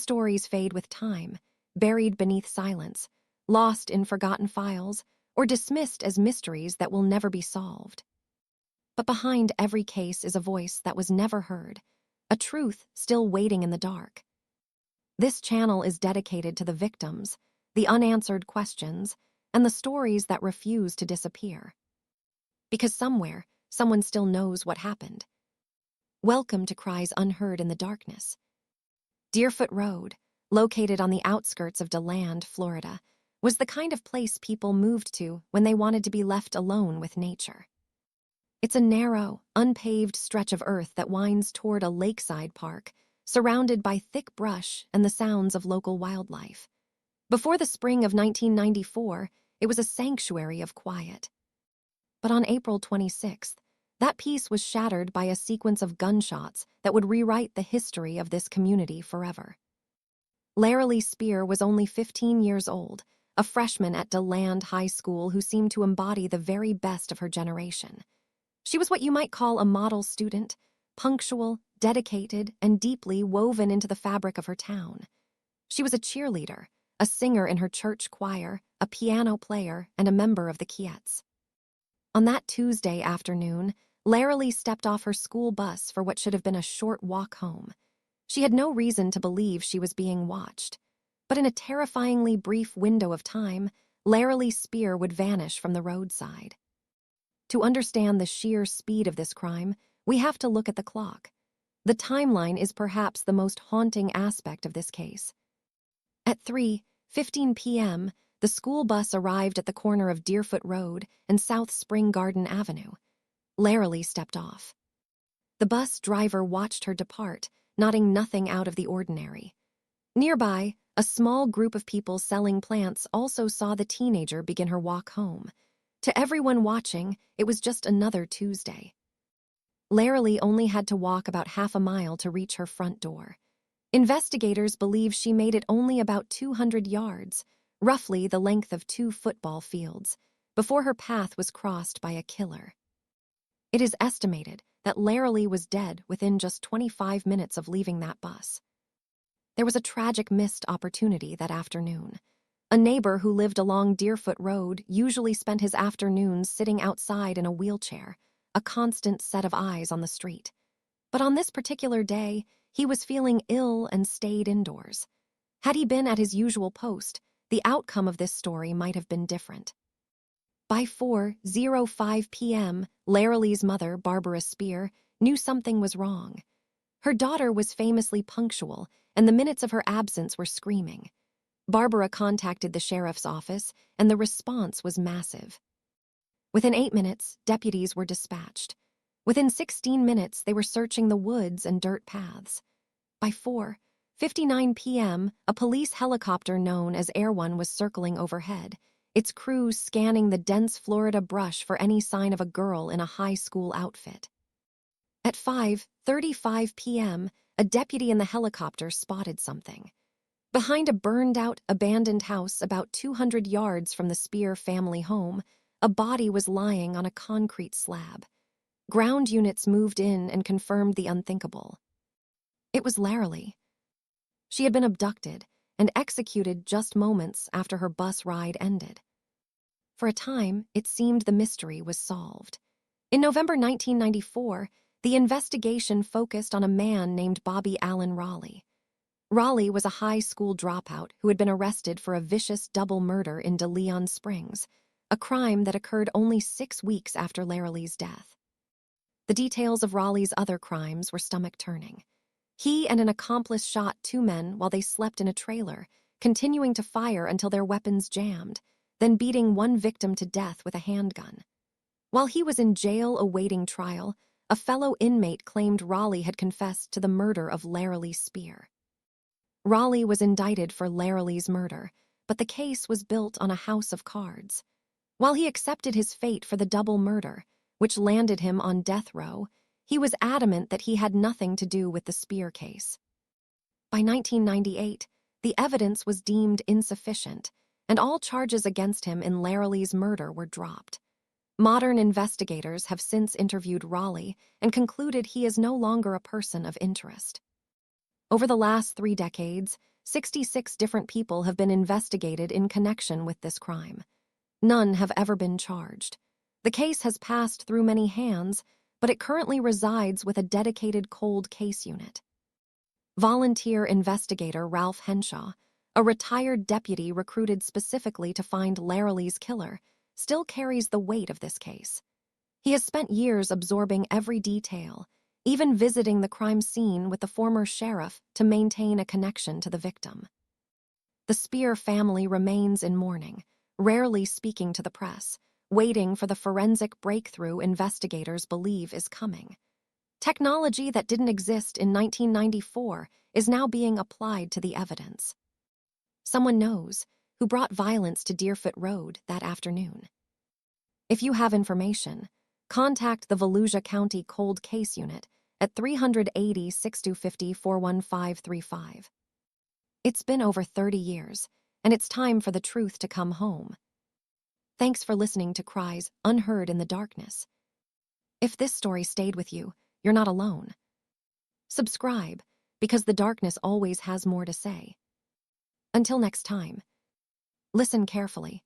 stories fade with time, buried beneath silence, lost in forgotten files, or dismissed as mysteries that will never be solved. But behind every case is a voice that was never heard, a truth still waiting in the dark. This channel is dedicated to the victims, the unanswered questions, and the stories that refuse to disappear. Because somewhere, someone still knows what happened. Welcome to Cries Unheard in the Darkness. Deerfoot Road, located on the outskirts of DeLand, Florida, was the kind of place people moved to when they wanted to be left alone with nature. It's a narrow, unpaved stretch of earth that winds toward a lakeside park, surrounded by thick brush and the sounds of local wildlife. Before the spring of 1994, it was a sanctuary of quiet. But on April 26th, that peace was shattered by a sequence of gunshots that would rewrite the history of this community forever. Laralee Spear was only 15 years old, a freshman at DeLand High School who seemed to embody the very best of her generation. She was what you might call a model student, punctual, dedicated, and deeply woven into the fabric of her town. She was a cheerleader, a singer in her church choir, a piano player, and a member of the Kiettes. On that Tuesday afternoon, Laralee stepped off her school bus for what should have been a short walk home. She had no reason to believe she was being watched, but in a terrifyingly brief window of time, Laralee Spear would vanish from the roadside. To understand the sheer speed of this crime, we have to look at the clock. The timeline is perhaps the most haunting aspect of this case. At 3:15 p.m., the school bus arrived at the corner of Deerfoot Road and South Spring Garden Avenue. Laralee stepped off. The bus driver watched her depart, nodding nothing out of the ordinary. Nearby, a small group of people selling plants also saw the teenager begin her walk home. To everyone watching, it was just another Tuesday. Laralee only had to walk about half a mile to reach her front door. Investigators believe she made it only about 200 yards, roughly the length of 2 football fields, before her path was crossed by a killer. It is estimated that Laralee was dead within just 25 minutes of leaving that bus. There was a tragic missed opportunity that afternoon. A neighbor who lived along Deerfoot Road usually spent his afternoons sitting outside in a wheelchair, a constant set of eyes on the street. But on this particular day, he was feeling ill and stayed indoors. Had he been at his usual post, the outcome of this story might have been different. By 4:05 p.m., Laralee's mother, Barbara Spear, knew something was wrong. Her daughter was famously punctual, and the minutes of her absence were screaming. Barbara contacted the sheriff's office, and the response was massive. Within 8 minutes, deputies were dispatched. Within 16 minutes, they were searching the woods and dirt paths. By 4:59 p.m., a police helicopter known as Air One was circling overhead, its crew scanning the dense Florida brush for any sign of a girl in a high school outfit. At 5:35 p.m., a deputy in the helicopter spotted something. Behind a burned-out, abandoned house about 200 yards from the Spear family home, a body was lying on a concrete slab. Ground units moved in and confirmed the unthinkable. It was Laralee. She had been abducted and executed just moments after her bus ride ended. For a time, it seemed the mystery was solved. In November 1994, the investigation focused on a man named Bobby Allen Raleigh. Raleigh was a high school dropout who had been arrested for a vicious double murder in DeLand Springs, a crime that occurred only 6 weeks after Laralee's death. The details of Raleigh's other crimes were stomach-turning. He and an accomplice shot 2 men while they slept in a trailer, continuing to fire until their weapons jammed, then beating 1 victim to death with a handgun. While he was in jail awaiting trial, a fellow inmate claimed Raleigh had confessed to the murder of Laralee Spear. Raleigh was indicted for Laralee's murder, but the case was built on a house of cards. While he accepted his fate for the double murder, which landed him on death row, he was adamant that he had nothing to do with the Spear case. By 1998, the evidence was deemed insufficient, and all charges against him in Laralee's murder were dropped. Modern investigators have since interviewed Raleigh and concluded he is no longer a person of interest. Over the last 3 decades, 66 different people have been investigated in connection with this crime. None have ever been charged. The case has passed through many hands, but it currently resides with a dedicated cold case unit. Volunteer investigator Ralph Henshaw, a retired deputy recruited specifically to find Laralee's killer, still carries the weight of this case. He has spent years absorbing every detail, even visiting the crime scene with the former sheriff to maintain a connection to the victim. The Spear family remains in mourning, rarely speaking to the press, waiting for the forensic breakthrough investigators believe is coming. Technology that didn't exist in 1994 is now being applied to the evidence. Someone knows who brought violence to Deerfoot Road that afternoon. If you have information, contact the Volusia County Cold Case Unit at 380-650-41535. It's been over 30 years, and it's time for the truth to come home. Thanks for listening to Cries, Unheard in the Darkness. If this story stayed with you, you're not alone. Subscribe, because the darkness always has more to say. Until next time, listen carefully,